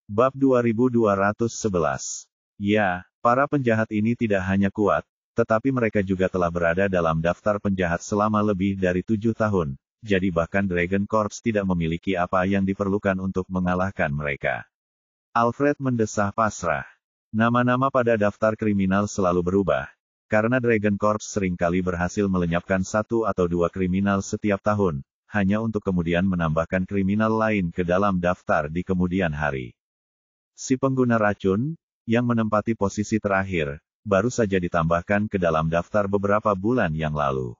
Bab 2211. Ya, para penjahat ini tidak hanya kuat, tetapi mereka juga telah berada dalam daftar penjahat selama lebih dari 7 tahun, jadi bahkan Dragon Corps tidak memiliki apa yang diperlukan untuk mengalahkan mereka. Alfred mendesah pasrah. Nama-nama pada daftar kriminal selalu berubah, karena Dragon Corps seringkali berhasil melenyapkan 1 atau 2 kriminal setiap tahun, hanya untuk kemudian menambahkan kriminal lain ke dalam daftar di kemudian hari. Si pengguna racun, yang menempati posisi terakhir, baru saja ditambahkan ke dalam daftar beberapa bulan yang lalu.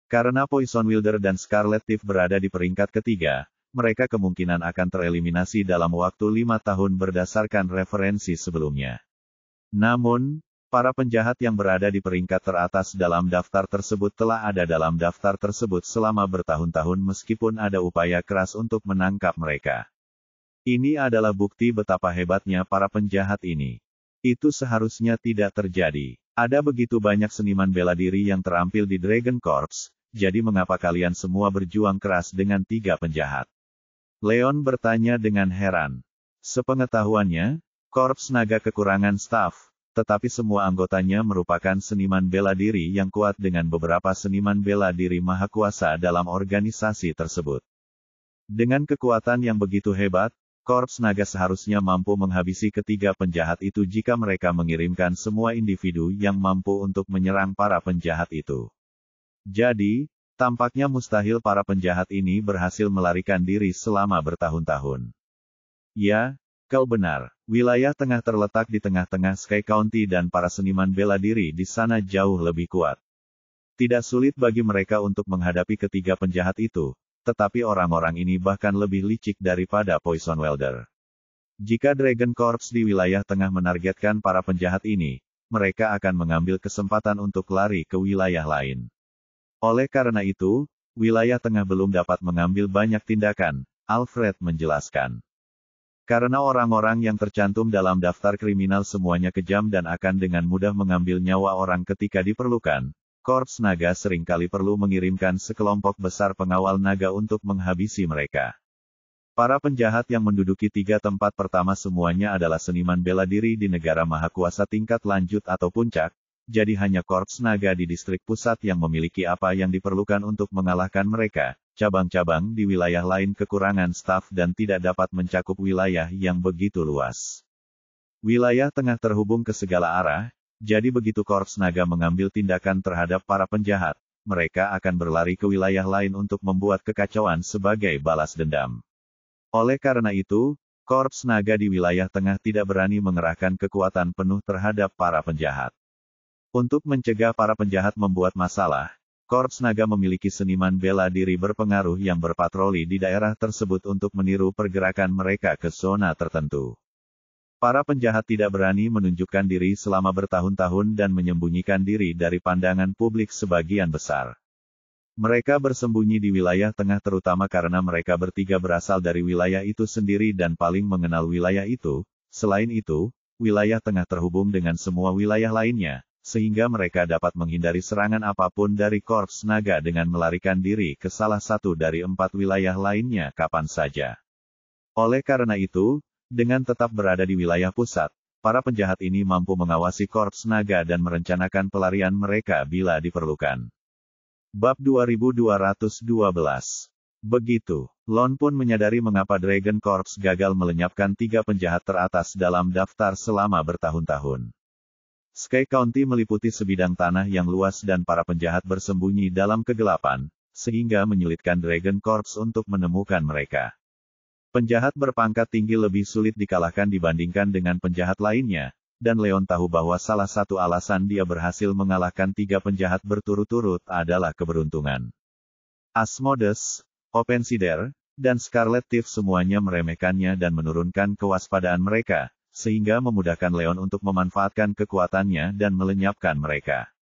Karena Poison Wilder dan Scarlet Thief berada di peringkat ketiga, mereka kemungkinan akan tereliminasi dalam waktu 5 tahun berdasarkan referensi sebelumnya. Namun, para penjahat yang berada di peringkat teratas dalam daftar tersebut telah ada dalam daftar tersebut selama bertahun-tahun meskipun ada upaya keras untuk menangkap mereka. Ini adalah bukti betapa hebatnya para penjahat ini. Itu seharusnya tidak terjadi. Ada begitu banyak seniman bela diri yang terampil di Dragon Corps, jadi mengapa kalian semua berjuang keras dengan 3 penjahat? Leon bertanya dengan heran. Sepengetahuannya, Korps Naga kekurangan staf, tetapi semua anggotanya merupakan seniman bela diri yang kuat dengan beberapa seniman bela diri mahakuasa dalam organisasi tersebut. Dengan kekuatan yang begitu hebat, Korps Naga seharusnya mampu menghabisi ketiga penjahat itu jika mereka mengirimkan semua individu yang mampu untuk menyerang para penjahat itu. Jadi, tampaknya mustahil para penjahat ini berhasil melarikan diri selama bertahun-tahun. Ya, kau benar. Wilayah tengah terletak di tengah-tengah Sky County dan para seniman bela diri di sana jauh lebih kuat. Tidak sulit bagi mereka untuk menghadapi ketiga penjahat itu. Tetapi orang-orang ini bahkan lebih licik daripada Poison Wilder. Jika Dragon Corps di wilayah tengah menargetkan para penjahat ini, mereka akan mengambil kesempatan untuk lari ke wilayah lain. Oleh karena itu, wilayah tengah belum dapat mengambil banyak tindakan, Alfred menjelaskan. Karena orang-orang yang tercantum dalam daftar kriminal semuanya kejam dan akan dengan mudah mengambil nyawa orang ketika diperlukan, Korps Naga seringkali perlu mengirimkan sekelompok besar pengawal naga untuk menghabisi mereka. Para penjahat yang menduduki 3 tempat pertama semuanya adalah seniman bela diri di negara mahakuasa tingkat lanjut atau puncak, jadi hanya Korps Naga di distrik pusat yang memiliki apa yang diperlukan untuk mengalahkan mereka. Cabang-cabang di wilayah lain kekurangan staf dan tidak dapat mencakup wilayah yang begitu luas. Wilayah tengah terhubung ke segala arah. Jadi begitu Korps Naga mengambil tindakan terhadap para penjahat, mereka akan berlari ke wilayah lain untuk membuat kekacauan sebagai balas dendam. Oleh karena itu, Korps Naga di wilayah tengah tidak berani mengerahkan kekuatan penuh terhadap para penjahat. Untuk mencegah para penjahat membuat masalah, Korps Naga memiliki seniman bela diri berpengaruh yang berpatroli di daerah tersebut untuk meniru pergerakan mereka ke zona tertentu. Para penjahat tidak berani menunjukkan diri selama bertahun-tahun dan menyembunyikan diri dari pandangan publik sebagian besar. Mereka bersembunyi di wilayah tengah terutama karena mereka bertiga berasal dari wilayah itu sendiri dan paling mengenal wilayah itu. Selain itu, wilayah tengah terhubung dengan semua wilayah lainnya, sehingga mereka dapat menghindari serangan apapun dari Korps Naga dengan melarikan diri ke salah satu dari 4 wilayah lainnya kapan saja. Oleh karena itu, dengan tetap berada di wilayah pusat, para penjahat ini mampu mengawasi Korps Naga dan merencanakan pelarian mereka bila diperlukan. Bab 2212. Begitu, Lon pun menyadari mengapa Dragon Corps gagal melenyapkan 3 penjahat teratas dalam daftar selama bertahun-tahun. Sky County meliputi sebidang tanah yang luas dan para penjahat bersembunyi dalam kegelapan, sehingga menyulitkan Dragon Corps untuk menemukan mereka. Penjahat berpangkat tinggi lebih sulit dikalahkan dibandingkan dengan penjahat lainnya, dan Leon tahu bahwa salah satu alasan dia berhasil mengalahkan 3 penjahat berturut-turut adalah keberuntungan. Asmodeus, Opensider, dan Scarlet Thief semuanya meremehkannya dan menurunkan kewaspadaan mereka, sehingga memudahkan Leon untuk memanfaatkan kekuatannya dan melenyapkan mereka.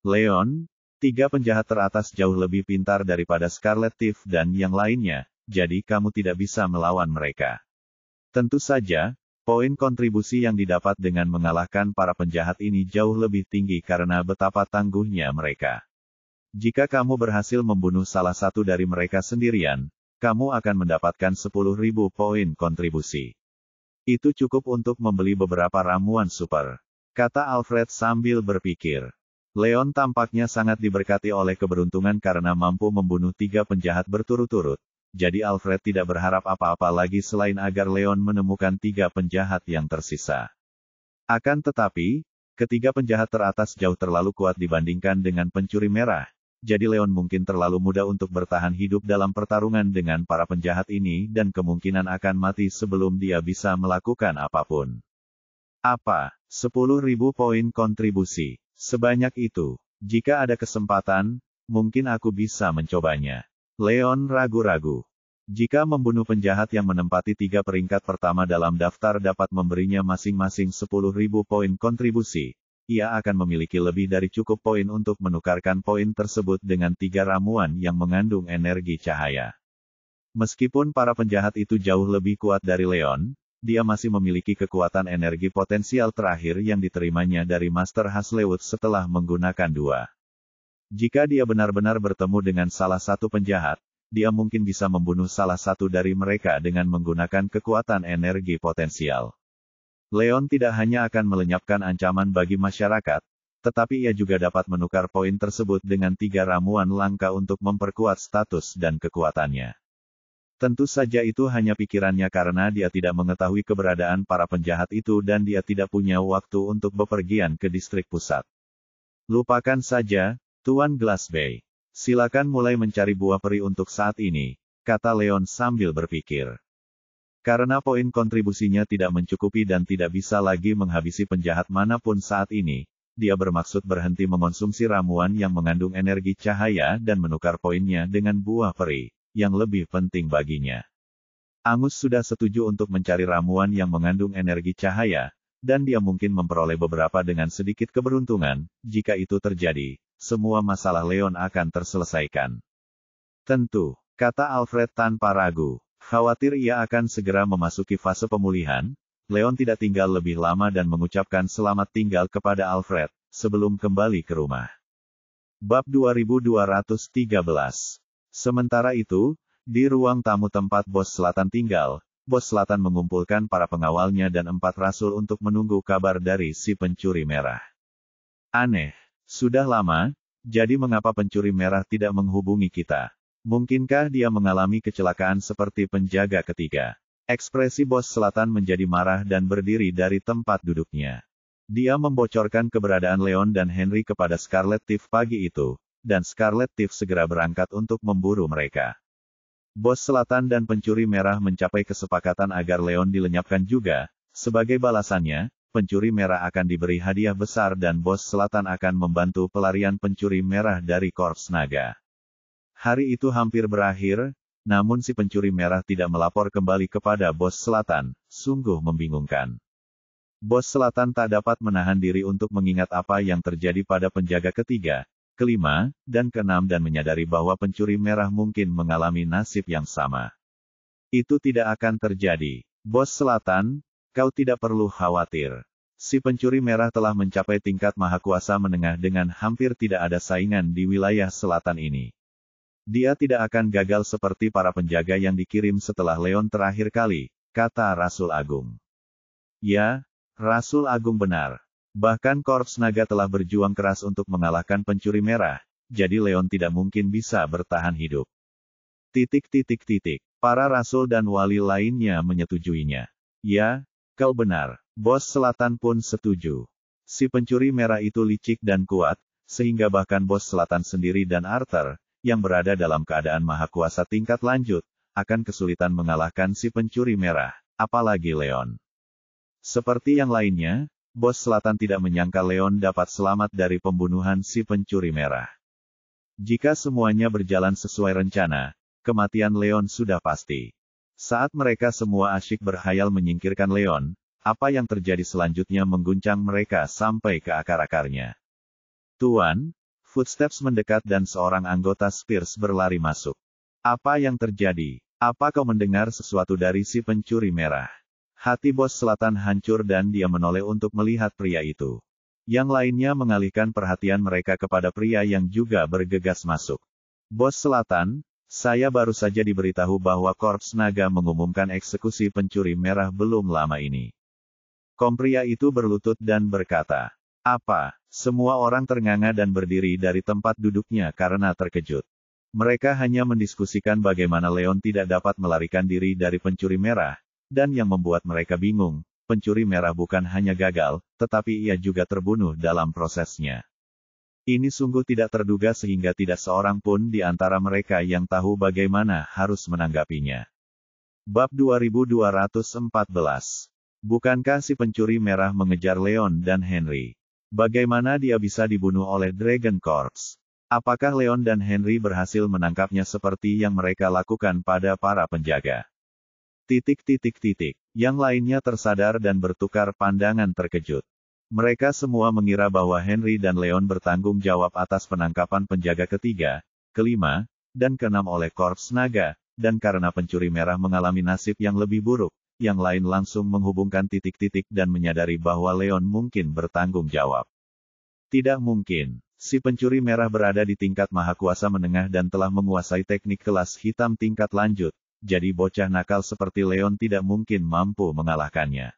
Leon, 3 penjahat teratas jauh lebih pintar daripada Scarlet Thief dan yang lainnya. Jadi kamu tidak bisa melawan mereka. Tentu saja, poin kontribusi yang didapat dengan mengalahkan para penjahat ini jauh lebih tinggi karena betapa tangguhnya mereka. Jika kamu berhasil membunuh salah satu dari mereka sendirian, kamu akan mendapatkan 10.000 poin kontribusi. Itu cukup untuk membeli beberapa ramuan super, kata Alfred sambil berpikir. Leon tampaknya sangat diberkati oleh keberuntungan karena mampu membunuh 3 penjahat berturut-turut. Jadi Alfred tidak berharap apa-apa lagi selain agar Leon menemukan 3 penjahat yang tersisa. Akan tetapi, ketiga penjahat teratas jauh terlalu kuat dibandingkan dengan pencuri merah. Jadi Leon mungkin terlalu muda untuk bertahan hidup dalam pertarungan dengan para penjahat ini dan kemungkinan akan mati sebelum dia bisa melakukan apapun. Apa? 10.000 poin kontribusi. Sebanyak itu. Jika ada kesempatan, mungkin aku bisa mencobanya. Leon ragu-ragu. Jika membunuh penjahat yang menempati 3 peringkat pertama dalam daftar dapat memberinya masing-masing 10.000 poin kontribusi, ia akan memiliki lebih dari cukup poin untuk menukarkan poin tersebut dengan 3 ramuan yang mengandung energi cahaya. Meskipun para penjahat itu jauh lebih kuat dari Leon, dia masih memiliki kekuatan energi potensial terakhir yang diterimanya dari Master Hazlewood setelah menggunakan 2. Jika dia benar-benar bertemu dengan salah satu penjahat, dia mungkin bisa membunuh salah satu dari mereka dengan menggunakan kekuatan energi potensial. Leon tidak hanya akan melenyapkan ancaman bagi masyarakat, tetapi ia juga dapat menukar poin tersebut dengan 3 ramuan langka untuk memperkuat status dan kekuatannya. Tentu saja itu hanya pikirannya karena dia tidak mengetahui keberadaan para penjahat itu dan dia tidak punya waktu untuk bepergian ke distrik pusat. Lupakan saja, Tuan Glassbay. Silakan mulai mencari buah peri untuk saat ini, kata Leon sambil berpikir. Karena poin kontribusinya tidak mencukupi dan tidak bisa lagi menghabisi penjahat manapun saat ini, dia bermaksud berhenti mengonsumsi ramuan yang mengandung energi cahaya dan menukar poinnya dengan buah peri, yang lebih penting baginya. Angus sudah setuju untuk mencari ramuan yang mengandung energi cahaya, dan dia mungkin memperoleh beberapa dengan sedikit keberuntungan. Jika itu terjadi, semua masalah Leon akan terselesaikan. Tentu, kata Alfred tanpa ragu. Khawatir ia akan segera memasuki fase pemulihan, Leon tidak tinggal lebih lama dan mengucapkan selamat tinggal kepada Alfred, sebelum kembali ke rumah. Bab 2213. Sementara itu, di ruang tamu tempat Bos Selatan tinggal, Bos Selatan mengumpulkan para pengawalnya dan 4 rasul untuk menunggu kabar dari si pencuri merah. Aneh, sudah lama, jadi mengapa pencuri merah tidak menghubungi kita? Mungkinkah dia mengalami kecelakaan seperti penjaga ketiga? Ekspresi Bos Selatan menjadi marah dan berdiri dari tempat duduknya. Dia membocorkan keberadaan Leon dan Henry kepada Scarlet Thief pagi itu, dan Scarlet Thief segera berangkat untuk memburu mereka. Bos Selatan dan pencuri merah mencapai kesepakatan agar Leon dilenyapkan juga. Sebagai balasannya, pencuri merah akan diberi hadiah besar dan Bos Selatan akan membantu pelarian pencuri merah dari Korps Naga. Hari itu hampir berakhir, namun si pencuri merah tidak melapor kembali kepada Bos Selatan, sungguh membingungkan. Bos Selatan tak dapat menahan diri untuk mengingat apa yang terjadi pada penjaga ketiga, kelima, dan keenam dan menyadari bahwa pencuri merah mungkin mengalami nasib yang sama. Itu tidak akan terjadi. Bos Selatan, kau tidak perlu khawatir. Si pencuri merah telah mencapai tingkat mahakuasa menengah dengan hampir tidak ada saingan di wilayah selatan ini. Dia tidak akan gagal seperti para penjaga yang dikirim setelah Leon terakhir kali, kata Rasul Agung. Ya, Rasul Agung benar. Bahkan Korps Naga telah berjuang keras untuk mengalahkan pencuri merah, jadi Leon tidak mungkin bisa bertahan hidup. Para Rasul dan Wali lainnya menyetujuinya. Ya, kau benar. Bos Selatan pun setuju. Si pencuri merah itu licik dan kuat, sehingga bahkan Bos Selatan sendiri dan Arthur, yang berada dalam keadaan mahakuasa tingkat lanjut, akan kesulitan mengalahkan si pencuri merah, apalagi Leon. Seperti yang lainnya, Bos Selatan tidak menyangka Leon dapat selamat dari pembunuhan si pencuri merah. Jika semuanya berjalan sesuai rencana, kematian Leon sudah pasti. Saat mereka semua asyik berhayal menyingkirkan Leon, apa yang terjadi selanjutnya mengguncang mereka sampai ke akar-akarnya. Tuan, footsteps mendekat dan seorang anggota Spears berlari masuk. Apa yang terjadi? Apa kau mendengar sesuatu dari si pencuri merah? Hati Bos Selatan hancur dan dia menoleh untuk melihat pria itu. Yang lainnya mengalihkan perhatian mereka kepada pria yang juga bergegas masuk. Bos Selatan, Saya baru saja diberitahu bahwa Korps Naga mengumumkan eksekusi pencuri merah belum lama ini. Pria itu berlutut dan berkata, "Apa?" Semua orang ternganga dan berdiri dari tempat duduknya karena terkejut. Mereka hanya mendiskusikan bagaimana Leon tidak dapat melarikan diri dari pencuri merah, dan yang membuat mereka bingung, pencuri merah bukan hanya gagal, tetapi ia juga terbunuh dalam prosesnya. Ini sungguh tidak terduga sehingga tidak seorang pun di antara mereka yang tahu bagaimana harus menanggapinya. Bab 2214. Bukankah si pencuri merah mengejar Leon dan Henry? Bagaimana dia bisa dibunuh oleh Dragon Corps? Apakah Leon dan Henry berhasil menangkapnya seperti yang mereka lakukan pada para penjaga? Yang lainnya tersadar dan bertukar pandangan terkejut. Mereka semua mengira bahwa Henry dan Leon bertanggung jawab atas penangkapan penjaga ketiga, kelima, dan keenam oleh Korps Naga, dan karena pencuri merah mengalami nasib yang lebih buruk, yang lain langsung menghubungkan dan menyadari bahwa Leon mungkin bertanggung jawab. Tidak mungkin. Si pencuri merah berada di tingkat mahakuasa menengah dan telah menguasai teknik kelas hitam tingkat lanjut, jadi bocah nakal seperti Leon tidak mungkin mampu mengalahkannya.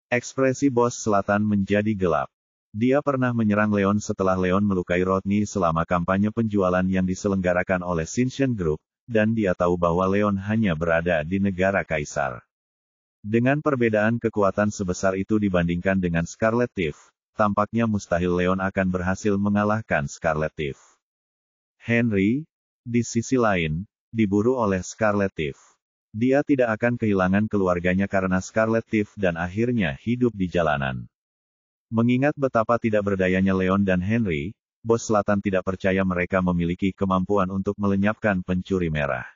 Ekspresi Bos Selatan menjadi gelap. Dia pernah menyerang Leon setelah Leon melukai Rodney selama kampanye penjualan yang diselenggarakan oleh Shinshin Group, dan dia tahu bahwa Leon hanya berada di negara Kaisar. Dengan perbedaan kekuatan sebesar itu dibandingkan dengan Scarlet Thief, tampaknya mustahil Leon akan berhasil mengalahkan Scarlet Thief. Henry, di sisi lain, diburu oleh Scarlet Thief. Dia tidak akan kehilangan keluarganya karena Scarlet Thief dan akhirnya hidup di jalanan. Mengingat betapa tidak berdayanya Leon dan Henry, Bos Selatan tidak percaya mereka memiliki kemampuan untuk melenyapkan pencuri merah.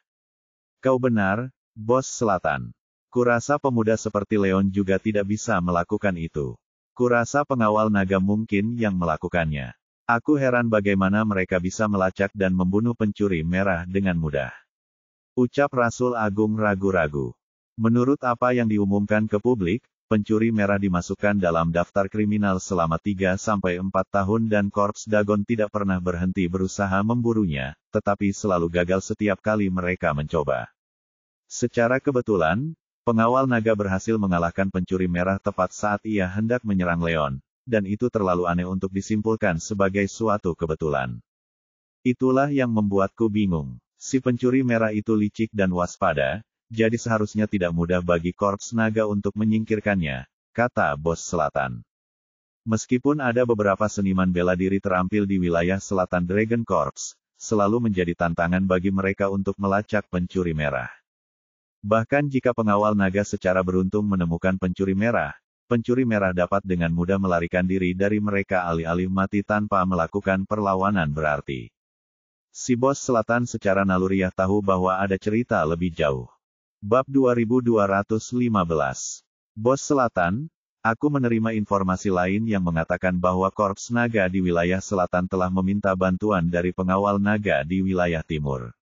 Kau benar, Bos Selatan. Kurasa pemuda seperti Leon juga tidak bisa melakukan itu. Kurasa pengawal naga mungkin yang melakukannya. Aku heran bagaimana mereka bisa melacak dan membunuh pencuri merah dengan mudah. Ucap Rasul Agung ragu-ragu. Menurut apa yang diumumkan ke publik, pencuri merah dimasukkan dalam daftar kriminal selama 3-4 tahun dan Korps Dagon tidak pernah berhenti berusaha memburunya, tetapi selalu gagal setiap kali mereka mencoba. Secara kebetulan, pengawal naga berhasil mengalahkan pencuri merah tepat saat ia hendak menyerang Leon, dan itu terlalu aneh untuk disimpulkan sebagai suatu kebetulan. Itulah yang membuatku bingung. Si pencuri merah itu licik dan waspada, jadi seharusnya tidak mudah bagi Korps Naga untuk menyingkirkannya, kata Bos Selatan. Meskipun ada beberapa seniman bela diri terampil di wilayah selatan Dragon Corps, selalu menjadi tantangan bagi mereka untuk melacak pencuri merah. Bahkan jika pengawal naga secara beruntung menemukan pencuri merah dapat dengan mudah melarikan diri dari mereka alih-alih mati tanpa melakukan perlawanan berarti. Si Bos Selatan secara naluriah tahu bahwa ada cerita lebih jauh. Bab 2215. Bos Selatan, aku menerima informasi lain yang mengatakan bahwa Korps Naga di wilayah selatan telah meminta bantuan dari pengawal naga di wilayah timur.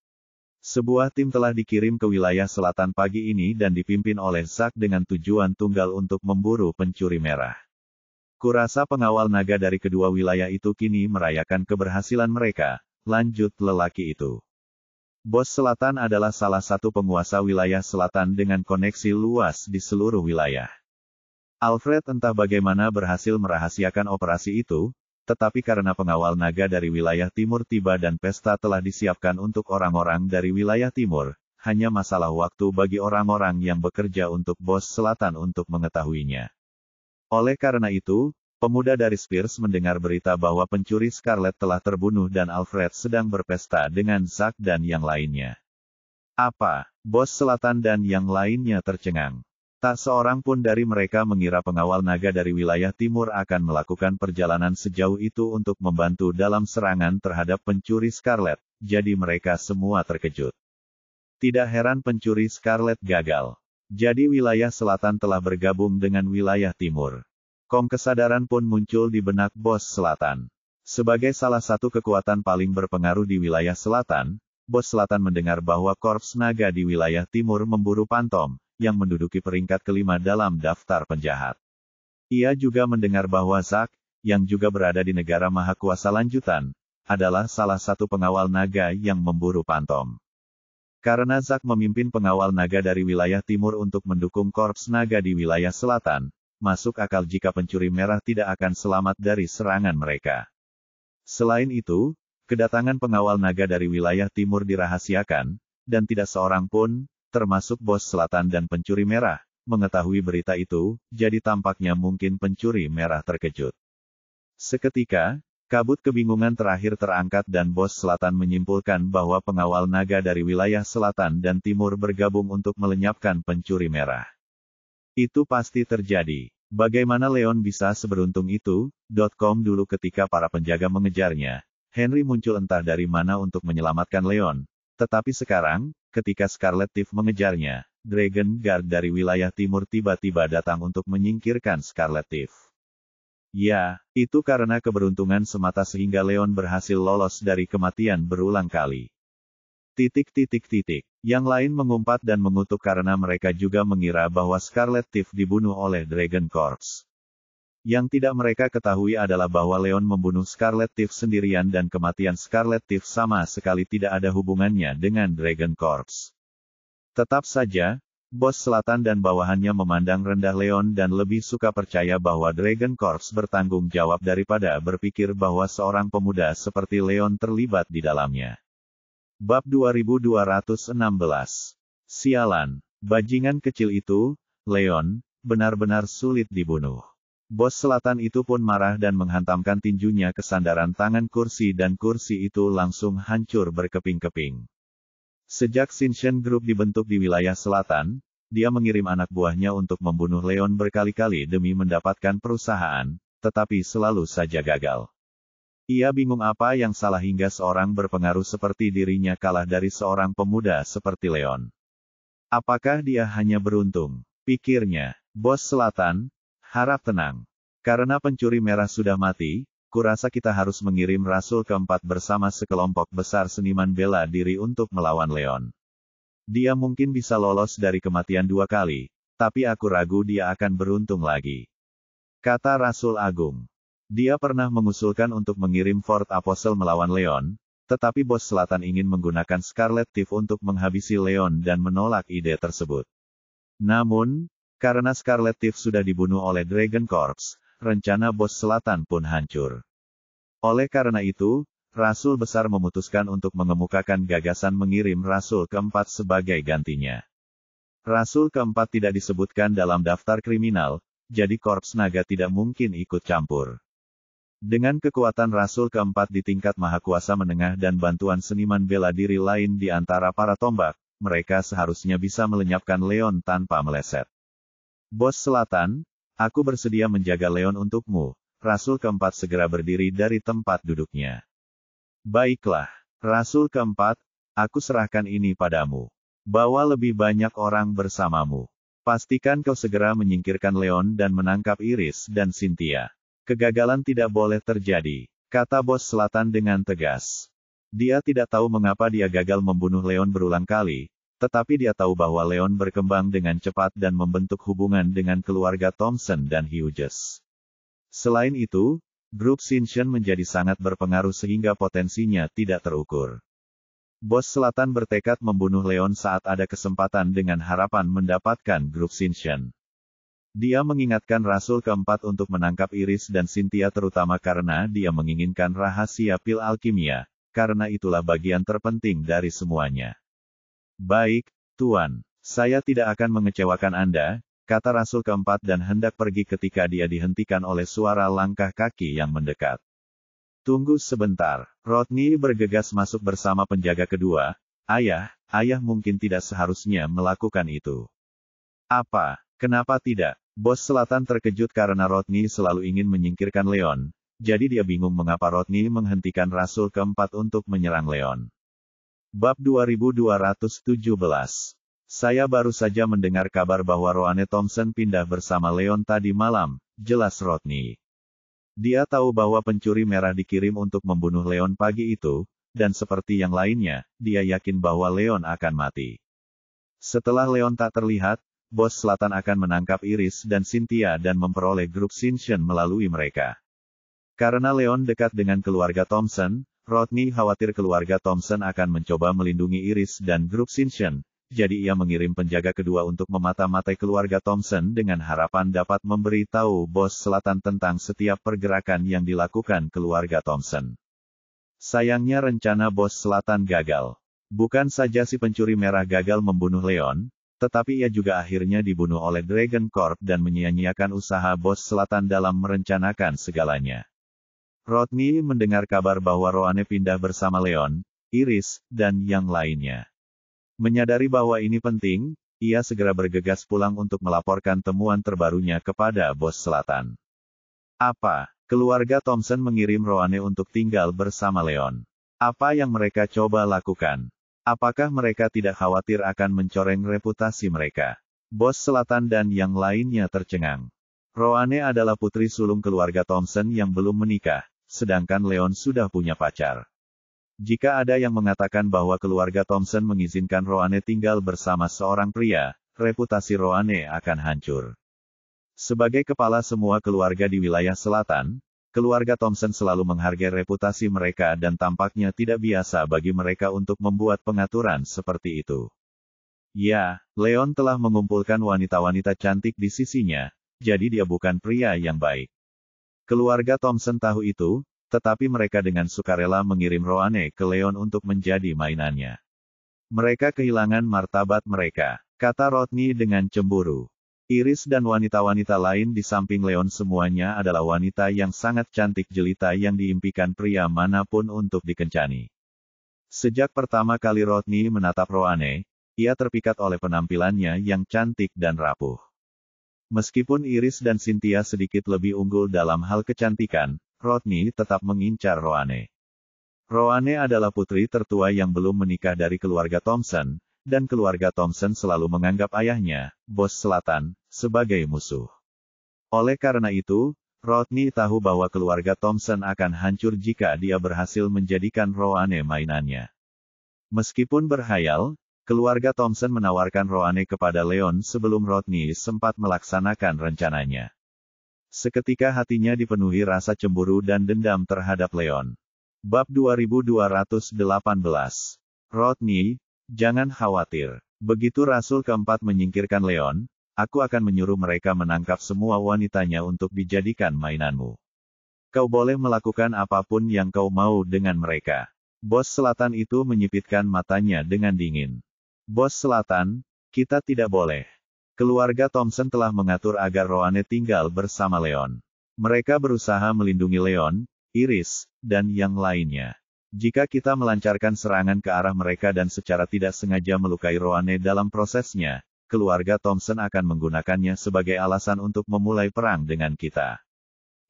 Sebuah tim telah dikirim ke wilayah selatan pagi ini dan dipimpin oleh Zack dengan tujuan tunggal untuk memburu pencuri merah. Kurasa pengawal naga dari kedua wilayah itu kini merayakan keberhasilan mereka. Lanjut lelaki itu. Bos Selatan adalah salah satu penguasa wilayah selatan dengan koneksi luas di seluruh wilayah. Alfred entah bagaimana berhasil merahasiakan operasi itu, tetapi karena pengawal naga dari wilayah timur tiba dan pesta telah disiapkan untuk orang-orang dari wilayah timur, hanya masalah waktu bagi orang-orang yang bekerja untuk Bos Selatan untuk mengetahuinya. Oleh karena itu, pemuda dari Spears mendengar berita bahwa pencuri Scarlet telah terbunuh dan Alfred sedang berpesta dengan Zack dan yang lainnya. Apa? Bos Selatan dan yang lainnya tercengang. Tak seorang pun dari mereka mengira pengawal naga dari wilayah timur akan melakukan perjalanan sejauh itu untuk membantu dalam serangan terhadap pencuri Scarlet, jadi mereka semua terkejut. Tidak heran pencuri Scarlet gagal. Jadi wilayah selatan telah bergabung dengan wilayah timur. Kesadaran pun muncul di benak Bos Selatan. Sebagai salah satu kekuatan paling berpengaruh di wilayah selatan, Bos Selatan mendengar bahwa Korps Naga di wilayah timur memburu Phantom, yang menduduki peringkat kelima dalam daftar penjahat. Ia juga mendengar bahwa Zack, yang juga berada di negara mahakuasa lanjutan, adalah salah satu pengawal naga yang memburu Phantom. Karena Zack memimpin pengawal naga dari wilayah timur untuk mendukung korps naga di wilayah selatan, masuk akal jika pencuri merah tidak akan selamat dari serangan mereka. Selain itu, kedatangan pengawal naga dari wilayah timur dirahasiakan, dan tidak seorang pun, termasuk bos selatan dan pencuri merah, mengetahui berita itu, jadi tampaknya mungkin pencuri merah terkejut. Seketika, kabut kebingungan terakhir terangkat dan bos selatan menyimpulkan bahwa pengawal naga dari wilayah selatan dan timur bergabung untuk melenyapkan pencuri merah. Itu pasti terjadi. Bagaimana Leon bisa seberuntung itu? .com dulu ketika para penjaga mengejarnya, Henry muncul entah dari mana untuk menyelamatkan Leon. Tetapi sekarang, ketika Scarlet Thief mengejarnya, Dragon Guard dari wilayah timur tiba-tiba datang untuk menyingkirkan Scarlet Thief. Ya, itu karena keberuntungan semata sehingga Leon berhasil lolos dari kematian berulang kali. Yang lain mengumpat dan mengutuk karena mereka juga mengira bahwa Scarlet Thief dibunuh oleh Dragon Corps. Yang tidak mereka ketahui adalah bahwa Leon membunuh Scarlet Thief sendirian dan kematian Scarlet Thief sama sekali tidak ada hubungannya dengan Dragon Corps. Tetap saja, bos selatan dan bawahannya memandang rendah Leon dan lebih suka percaya bahwa Dragon Corps bertanggung jawab daripada berpikir bahwa seorang pemuda seperti Leon terlibat di dalamnya. Bab 2216. Sialan, bajingan kecil itu, Leon, benar-benar sulit dibunuh. Bos selatan itu pun marah dan menghantamkan tinjunya ke sandaran tangan kursi dan kursi itu langsung hancur berkeping-keping. Sejak Shinshin Group dibentuk di wilayah selatan, dia mengirim anak buahnya untuk membunuh Leon berkali-kali demi mendapatkan perusahaan, tetapi selalu saja gagal. Ia bingung apa yang salah hingga seorang berpengaruh seperti dirinya kalah dari seorang pemuda seperti Leon. Apakah dia hanya beruntung? Pikirnya, bos selatan, harap tenang. Karena pencuri merah sudah mati, kurasa kita harus mengirim Rasul keempat bersama sekelompok besar seniman bela diri untuk melawan Leon. Dia mungkin bisa lolos dari kematian 2 kali, tapi aku ragu dia akan beruntung lagi. Kata Rasul Agung. Dia pernah mengusulkan untuk mengirim Fort Apostle melawan Leon, tetapi bos selatan ingin menggunakan Scarlet Thief untuk menghabisi Leon dan menolak ide tersebut. Namun, karena Scarlet Thief sudah dibunuh oleh Dragon Corps, rencana bos selatan pun hancur. Oleh karena itu, Rasul Besar memutuskan untuk mengemukakan gagasan mengirim Rasul keempat sebagai gantinya. Rasul keempat tidak disebutkan dalam daftar kriminal, jadi Korps Naga tidak mungkin ikut campur. Dengan kekuatan Rasul keempat di tingkat Mahakuasa Menengah dan bantuan seniman bela diri lain di antara para tombak, mereka seharusnya bisa melenyapkan Leon tanpa meleset. Bos selatan, aku bersedia menjaga Leon untukmu. Rasul keempat segera berdiri dari tempat duduknya. Baiklah, Rasul keempat, aku serahkan ini padamu. Bawa lebih banyak orang bersamamu. Pastikan kau segera menyingkirkan Leon dan menangkap Iris dan Cynthia. Kegagalan tidak boleh terjadi, kata bos selatan dengan tegas. Dia tidak tahu mengapa dia gagal membunuh Leon berulang kali, tetapi dia tahu bahwa Leon berkembang dengan cepat dan membentuk hubungan dengan keluarga Thompson dan Hughes. Selain itu, grup Shinshin menjadi sangat berpengaruh sehingga potensinya tidak terukur. Bos selatan bertekad membunuh Leon saat ada kesempatan dengan harapan mendapatkan grup Shinshin. Dia mengingatkan Rasul keempat untuk menangkap Iris dan Cynthia terutama karena dia menginginkan rahasia pil alkimia, karena itulah bagian terpenting dari semuanya. Baik, Tuan, saya tidak akan mengecewakan Anda, kata Rasul keempat dan hendak pergi ketika dia dihentikan oleh suara langkah kaki yang mendekat. Tunggu sebentar, Rodney bergegas masuk bersama penjaga kedua. Ayah mungkin tidak seharusnya melakukan itu. Apa, kenapa tidak? Bos selatan terkejut karena Rodney selalu ingin menyingkirkan Leon, jadi dia bingung mengapa Rodney menghentikan Rasul keempat untuk menyerang Leon. Bab 2217. Saya baru saja mendengar kabar bahwa Roane Thompson pindah bersama Leon tadi malam, jelas Rodney. Dia tahu bahwa pencuri merah dikirim untuk membunuh Leon pagi itu, dan seperti yang lainnya, dia yakin bahwa Leon akan mati. Setelah Leon tak terlihat, bos selatan akan menangkap Iris dan Cynthia dan memperoleh grup Shinshin melalui mereka. Karena Leon dekat dengan keluarga Thompson, Rodney khawatir keluarga Thompson akan mencoba melindungi Iris dan grup Shinshin, jadi ia mengirim penjaga kedua untuk memata-matai keluarga Thompson dengan harapan dapat memberi tahu bos selatan tentang setiap pergerakan yang dilakukan keluarga Thompson. Sayangnya rencana bos selatan gagal. Bukan saja si pencuri merah gagal membunuh Leon, tetapi ia juga akhirnya dibunuh oleh Dragon Corp dan menyia-nyiakan usaha bos selatan dalam merencanakan segalanya. Rodney mendengar kabar bahwa Roane pindah bersama Leon, Iris, dan yang lainnya. Menyadari bahwa ini penting, ia segera bergegas pulang untuk melaporkan temuan terbarunya kepada bos selatan. Apa? Keluarga Thompson mengirim Roane untuk tinggal bersama Leon. Apa yang mereka coba lakukan? Apakah mereka tidak khawatir akan mencoreng reputasi mereka? Bos selatan dan yang lainnya tercengang. Roane adalah putri sulung keluarga Thompson yang belum menikah, sedangkan Leon sudah punya pacar. Jika ada yang mengatakan bahwa keluarga Thompson mengizinkan Roane tinggal bersama seorang pria, reputasi Roane akan hancur. Sebagai kepala semua keluarga di wilayah selatan, keluarga Thompson selalu menghargai reputasi mereka dan tampaknya tidak biasa bagi mereka untuk membuat pengaturan seperti itu. Ya, Leon telah mengumpulkan wanita-wanita cantik di sisinya, jadi dia bukan pria yang baik. Keluarga Thompson tahu itu, tetapi mereka dengan sukarela mengirim Roane ke Leon untuk menjadi mainannya. Mereka kehilangan martabat mereka, kata Rodney dengan cemburu. Iris dan wanita-wanita lain di samping Leon semuanya adalah wanita yang sangat cantik jelita yang diimpikan pria manapun untuk dikencani. Sejak pertama kali Rodney menatap Roane, ia terpikat oleh penampilannya yang cantik dan rapuh. Meskipun Iris dan Cynthia sedikit lebih unggul dalam hal kecantikan, Rodney tetap mengincar Roane. Roane adalah putri tertua yang belum menikah dari keluarga Thompson, dan keluarga Thompson selalu menganggap ayahnya, bos selatan, sebagai musuh. Oleh karena itu, Rodney tahu bahwa keluarga Thompson akan hancur jika dia berhasil menjadikan Roane mainannya. Meskipun berhayal, keluarga Thompson menawarkan Roane kepada Leon sebelum Rodney sempat melaksanakan rencananya. Seketika hatinya dipenuhi rasa cemburu dan dendam terhadap Leon. Bab 2218. Rodney, jangan khawatir. Begitu Rasul keempat menyingkirkan Leon, aku akan menyuruh mereka menangkap semua wanitanya untuk dijadikan mainanmu. Kau boleh melakukan apapun yang kau mau dengan mereka. Bos selatan itu menyipitkan matanya dengan dingin. Bos selatan, kita tidak boleh. Keluarga Thompson telah mengatur agar Roane tinggal bersama Leon. Mereka berusaha melindungi Leon, Iris, dan yang lainnya. Jika kita melancarkan serangan ke arah mereka dan secara tidak sengaja melukai Roane dalam prosesnya, keluarga Thompson akan menggunakannya sebagai alasan untuk memulai perang dengan kita.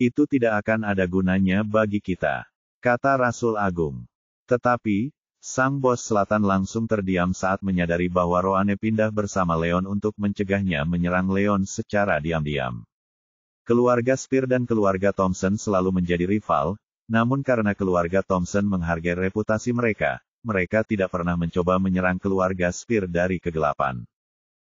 Itu tidak akan ada gunanya bagi kita, kata Rasul Agung. Tetapi, sang bos selatan langsung terdiam saat menyadari bahwa Roane pindah bersama Leon untuk mencegahnya menyerang Leon secara diam-diam. Keluarga Spear dan keluarga Thompson selalu menjadi rival, namun karena keluarga Thompson menghargai reputasi mereka, mereka tidak pernah mencoba menyerang keluarga Spear dari kegelapan.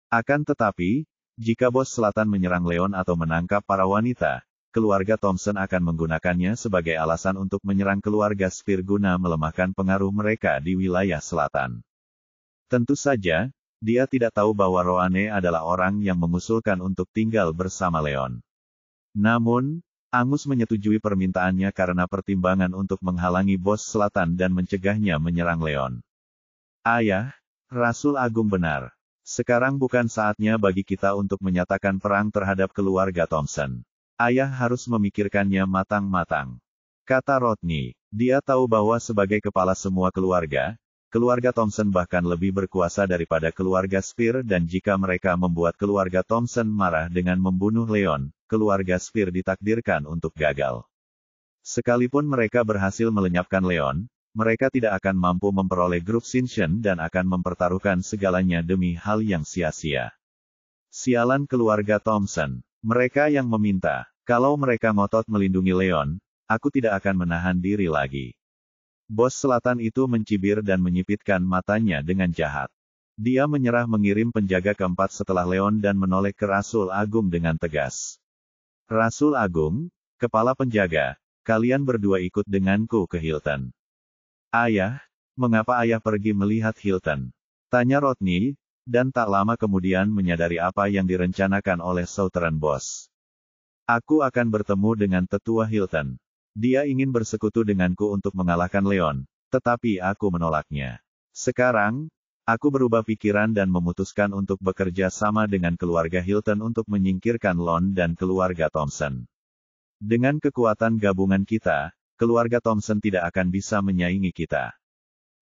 Akan tetapi, jika bos selatan menyerang Leon atau menangkap para wanita, keluarga Thompson akan menggunakannya sebagai alasan untuk menyerang keluarga Spear guna melemahkan pengaruh mereka di wilayah selatan. Tentu saja, dia tidak tahu bahwa Roane adalah orang yang mengusulkan untuk tinggal bersama Leon. Namun, Angus menyetujui permintaannya karena pertimbangan untuk menghalangi bos selatan dan mencegahnya menyerang Leon. Ayah, Rasul Agung benar. Sekarang bukan saatnya bagi kita untuk menyatakan perang terhadap keluarga Thompson. Ayah harus memikirkannya matang-matang, kata Rodney. Dia tahu bahwa sebagai kepala semua keluarga, keluarga Thompson bahkan lebih berkuasa daripada keluarga Spear dan jika mereka membuat keluarga Thompson marah dengan membunuh Leon, keluarga Spear ditakdirkan untuk gagal. Sekalipun mereka berhasil melenyapkan Leon, mereka tidak akan mampu memperoleh grup Shinshin dan akan mempertaruhkan segalanya demi hal yang sia-sia. Sialan keluarga Thompson. Mereka yang meminta, kalau mereka ngotot melindungi Leon, aku tidak akan menahan diri lagi. Bos selatan itu mencibir dan menyipitkan matanya dengan jahat. Dia menyerah mengirim penjaga keempat setelah Leon dan menoleh ke Rasul Agung dengan tegas. Rasul Agung, kepala penjaga, kalian berdua ikut denganku ke Hilton. Ayah, mengapa ayah pergi melihat Hilton? Tanya Rodney, dan tak lama kemudian menyadari apa yang direncanakan oleh Southern Boss. Aku akan bertemu dengan tetua Hilton. Dia ingin bersekutu denganku untuk mengalahkan Leon, tetapi aku menolaknya. Sekarang, aku berubah pikiran dan memutuskan untuk bekerja sama dengan keluarga Hilton untuk menyingkirkan Lon dan keluarga Thompson. Dengan kekuatan gabungan kita, keluarga Thompson tidak akan bisa menyaingi kita.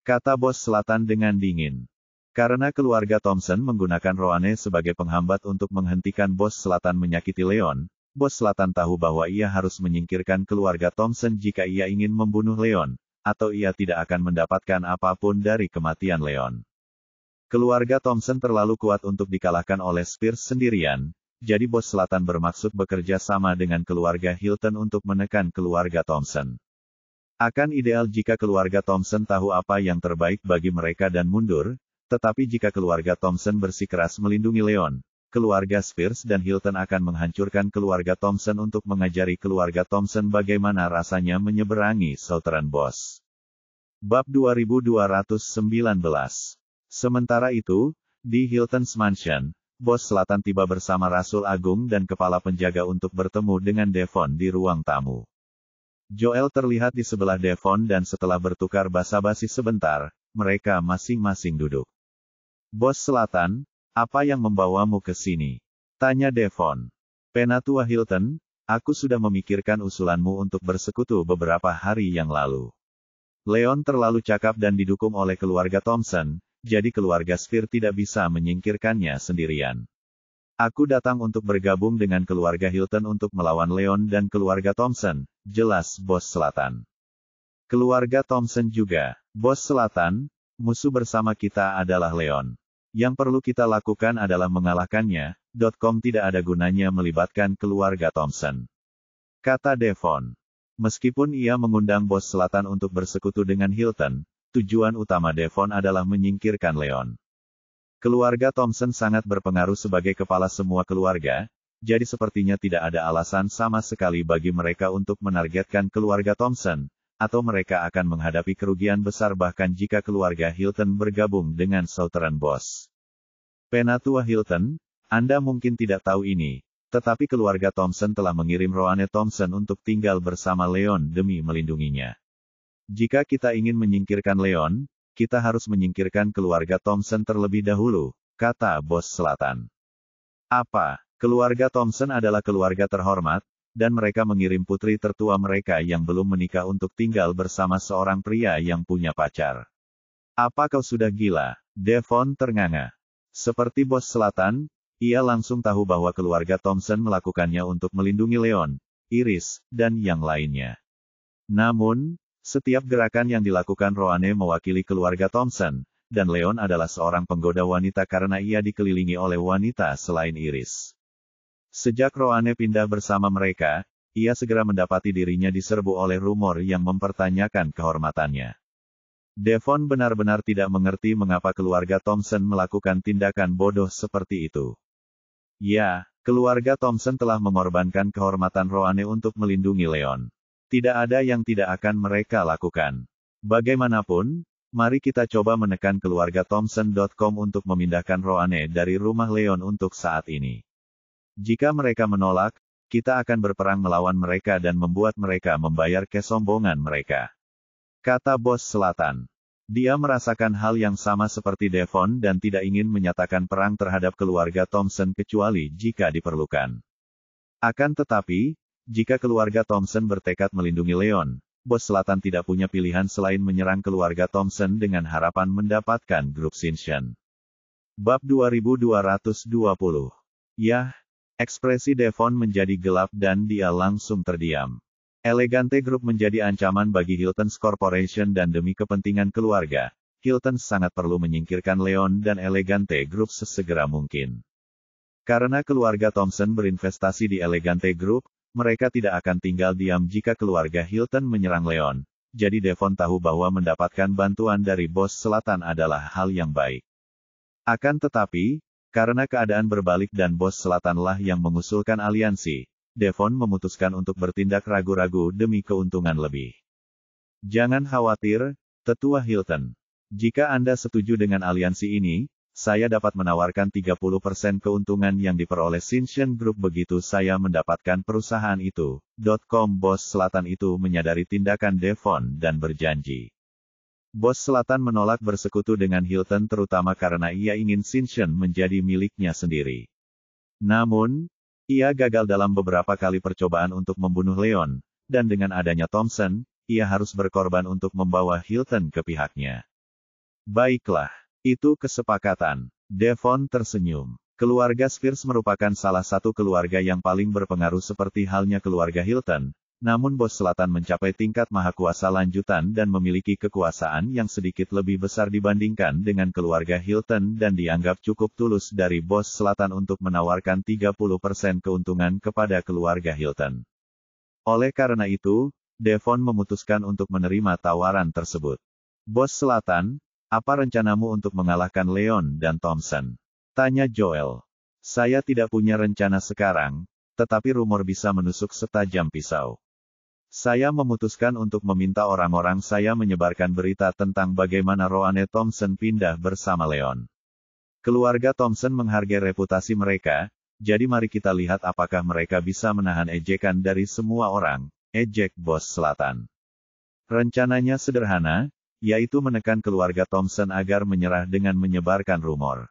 Kata Bos Selatan dengan dingin. Karena keluarga Thompson menggunakan Roane sebagai penghambat untuk menghentikan Bos Selatan menyakiti Leon, Bos Selatan tahu bahwa ia harus menyingkirkan keluarga Thompson jika ia ingin membunuh Leon, atau ia tidak akan mendapatkan apapun dari kematian Leon. Keluarga Thompson terlalu kuat untuk dikalahkan oleh Spears sendirian, jadi Bos Selatan bermaksud bekerja sama dengan keluarga Hilton untuk menekan keluarga Thompson. Akan ideal jika keluarga Thompson tahu apa yang terbaik bagi mereka dan mundur, tetapi jika keluarga Thompson bersikeras melindungi Leon, keluarga Spears dan Hilton akan menghancurkan keluarga Thompson untuk mengajari keluarga Thompson bagaimana rasanya menyeberangi Southern Boss. Bab 2219. Sementara itu, di Hilton's Mansion, Bos Selatan tiba bersama Rasul Agung dan kepala penjaga untuk bertemu dengan Devon di ruang tamu. Joel terlihat di sebelah Devon dan setelah bertukar basa-basi sebentar, mereka masing-masing duduk. Bos Selatan, apa yang membawamu ke sini? Tanya Devon. Penatua Hilton, aku sudah memikirkan usulanmu untuk bersekutu beberapa hari yang lalu. Leon terlalu cakap dan didukung oleh keluarga Thompson, jadi keluarga Spears tidak bisa menyingkirkannya sendirian. Aku datang untuk bergabung dengan keluarga Hilton untuk melawan Leon dan keluarga Thompson, jelas Bos Selatan. Keluarga Thompson juga, Bos Selatan, musuh bersama kita adalah Leon. Yang perlu kita lakukan adalah mengalahkannya. Tidak ada gunanya melibatkan keluarga Thompson. Kata Devon. Meskipun ia mengundang Bos Selatan untuk bersekutu dengan Hilton, tujuan utama Devon adalah menyingkirkan Leon. Keluarga Thompson sangat berpengaruh sebagai kepala semua keluarga, jadi sepertinya tidak ada alasan sama sekali bagi mereka untuk menargetkan keluarga Thompson, atau mereka akan menghadapi kerugian besar bahkan jika keluarga Hilton bergabung dengan Southern Boss. Penatua Hilton, Anda mungkin tidak tahu ini, tetapi keluarga Thompson telah mengirim Roane Thompson untuk tinggal bersama Leon demi melindunginya. Jika kita ingin menyingkirkan Leon, kita harus menyingkirkan keluarga Thompson terlebih dahulu, kata Bos Selatan. Apa? Keluarga Thompson adalah keluarga terhormat, dan mereka mengirim putri tertua mereka yang belum menikah untuk tinggal bersama seorang pria yang punya pacar. Apa kau sudah gila? Devon ternganga. Seperti Bos Selatan, ia langsung tahu bahwa keluarga Thompson melakukannya untuk melindungi Leon, Iris, dan yang lainnya. Namun, setiap gerakan yang dilakukan Roane mewakili keluarga Thompson, dan Leon adalah seorang penggoda wanita karena ia dikelilingi oleh wanita selain Iris. Sejak Roane pindah bersama mereka, ia segera mendapati dirinya diserbu oleh rumor yang mempertanyakan kehormatannya. Devon benar-benar tidak mengerti mengapa keluarga Thompson melakukan tindakan bodoh seperti itu. Ya, keluarga Thompson telah mengorbankan kehormatan Roane untuk melindungi Leon. Tidak ada yang tidak akan mereka lakukan. Bagaimanapun, mari kita coba menekan keluarga Thompson.com untuk memindahkan Roane dari rumah Leon untuk saat ini. Jika mereka menolak, kita akan berperang melawan mereka dan membuat mereka membayar kesombongan mereka. Kata Bos Selatan. Dia merasakan hal yang sama seperti Devon dan tidak ingin menyatakan perang terhadap keluarga Thompson kecuali jika diperlukan. Akan tetapi, jika keluarga Thompson bertekad melindungi Leon, Bos Selatan tidak punya pilihan selain menyerang keluarga Thompson dengan harapan mendapatkan grup Shinshan. Bab 2220. Yah. Ekspresi Devon menjadi gelap dan dia langsung terdiam. Elegante Group menjadi ancaman bagi Hilton's Corporation dan demi kepentingan keluarga, Hilton sangat perlu menyingkirkan Leon dan Elegante Group sesegera mungkin. Karena keluarga Thompson berinvestasi di Elegante Group, mereka tidak akan tinggal diam jika keluarga Hilton menyerang Leon, jadi Devon tahu bahwa mendapatkan bantuan dari Bos Selatan adalah hal yang baik. Akan tetapi, karena keadaan berbalik dan Bos Selatanlah yang mengusulkan aliansi, Devon memutuskan untuk bertindak ragu-ragu demi keuntungan lebih. Jangan khawatir, Tetua Hilton. Jika Anda setuju dengan aliansi ini, saya dapat menawarkan 30% keuntungan yang diperoleh Shinshin Group begitu saya mendapatkan perusahaan itu. Bos Selatan itu menyadari tindakan Devon dan berjanji. Bos Selatan menolak bersekutu dengan Hilton terutama karena ia ingin Shinshin menjadi miliknya sendiri. Namun, ia gagal dalam beberapa kali percobaan untuk membunuh Leon, dan dengan adanya Thompson, ia harus berkorban untuk membawa Hilton ke pihaknya. Baiklah. Itu kesepakatan. Devon tersenyum. Keluarga Spears merupakan salah satu keluarga yang paling berpengaruh seperti halnya keluarga Hilton, namun Bos Selatan mencapai tingkat mahakuasa lanjutan dan memiliki kekuasaan yang sedikit lebih besar dibandingkan dengan keluarga Hilton dan dianggap cukup tulus dari Bos Selatan untuk menawarkan 30% keuntungan kepada keluarga Hilton. Oleh karena itu, Devon memutuskan untuk menerima tawaran tersebut. Bos Selatan, apa rencanamu untuk mengalahkan Leon dan Thompson? Tanya Joel. Saya tidak punya rencana sekarang, tetapi rumor bisa menusuk setajam pisau. Saya memutuskan untuk meminta orang-orang saya menyebarkan berita tentang bagaimana Roane Thompson pindah bersama Leon. Keluarga Thompson menghargai reputasi mereka, jadi mari kita lihat apakah mereka bisa menahan ejekan dari semua orang, ejek Bos Selatan. Rencananya sederhana, yaitu menekan keluarga Thompson agar menyerah dengan menyebarkan rumor.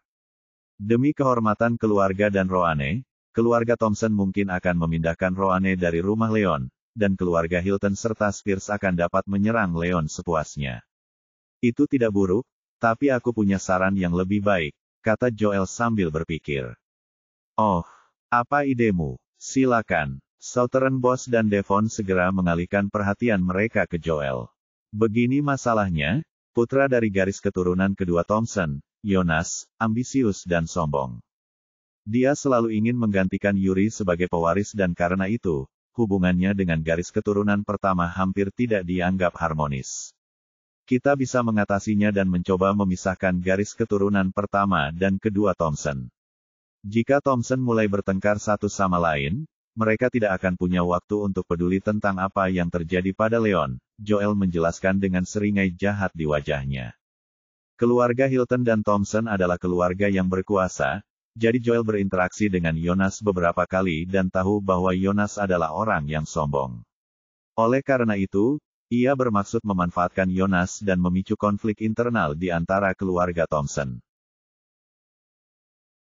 Demi kehormatan keluarga dan Roane, keluarga Thompson mungkin akan memindahkan Roane dari rumah Leon, dan keluarga Hilton serta Spears akan dapat menyerang Leon sepuasnya. Itu tidak buruk, tapi aku punya saran yang lebih baik, kata Joel sambil berpikir. Oh, apa idemu? Silakan. Southern Boss dan Devon segera mengalihkan perhatian mereka ke Joel. Begini masalahnya, putra dari garis keturunan kedua Thompson, Jonas, ambisius dan sombong. Dia selalu ingin menggantikan Yuri sebagai pewaris dan karena itu, hubungannya dengan garis keturunan pertama hampir tidak dianggap harmonis. Kita bisa mengatasinya dan mencoba memisahkan garis keturunan pertama dan kedua Thompson. Jika Thompson mulai bertengkar satu sama lain, mereka tidak akan punya waktu untuk peduli tentang apa yang terjadi pada Leon, Joel menjelaskan dengan seringai jahat di wajahnya. Keluarga Hilton dan Thompson adalah keluarga yang berkuasa, jadi Joel berinteraksi dengan Jonas beberapa kali dan tahu bahwa Jonas adalah orang yang sombong. Oleh karena itu, ia bermaksud memanfaatkan Jonas dan memicu konflik internal di antara keluarga Thompson.